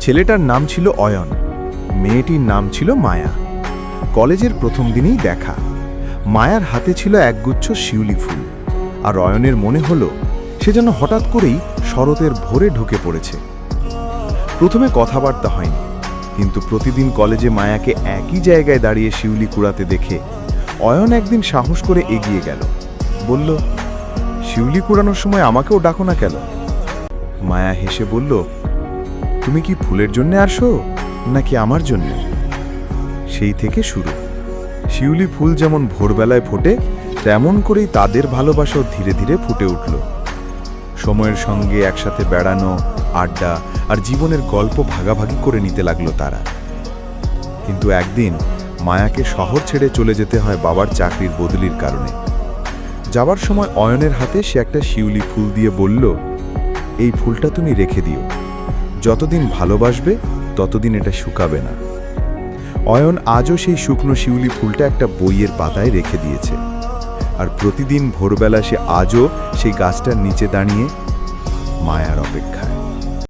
ছেলেটার নাম ছিল অয়ন, মেয়েটির নাম ছিল মায়া। কলেজের প্রথম দিনেই দেখা। মায়ার হাতে ছিল একগুচ্ছ শিউলি ফুল, আর অয়নের মনে হলো সে যেন হঠাৎ করেই শরতের ভোরে ঢুকে পড়েছে। প্রথমে কথাবার্তা হয়নি, কিন্তু প্রতিদিন কলেজে মায়াকে একই জায়গায় দাঁড়িয়ে শিউলি কুড়াতে দেখে অয়ন একদিন সাহস করে এগিয়ে গেল, বলল, শিউলি কুড়ানোর সময় আমাকেও ডাকো না কেন? মায়া হেসে বলল, তুমি কি ফুলের জন্য আসো নাকি আমার জন্য? সেই থেকে শুরু। শিউলি ফুল যেমন ভোরবেলায় ফোটে, তেমন করেই তাদের ভালোবাসাও ধীরে ধীরে ফুটে উঠল। সময়ের সঙ্গে একসাথে বেড়ানো, আড্ডা আর জীবনের গল্প ভাগাভাগি করে নিতে লাগলো তারা। কিন্তু একদিন মায়াকে শহর ছেড়ে চলে যেতে হয় বাবার চাকরির বদলির কারণে। যাবার সময় অয়নের হাতে সে একটা শিউলি ফুল দিয়ে বলল, এই ফুলটা তুমি রেখে দিও, যতদিন ভালোবাসবে ততদিন এটা শুকাবে না। অয়ন আজও সেই শুকনো শিউলি ফুলটা একটা বইয়ের পাতায় রেখে দিয়েছে, আর প্রতিদিন ভোরবেলা সে আজও সেই গাছটার নিচে দাঁড়িয়ে মায়ার অপেক্ষা।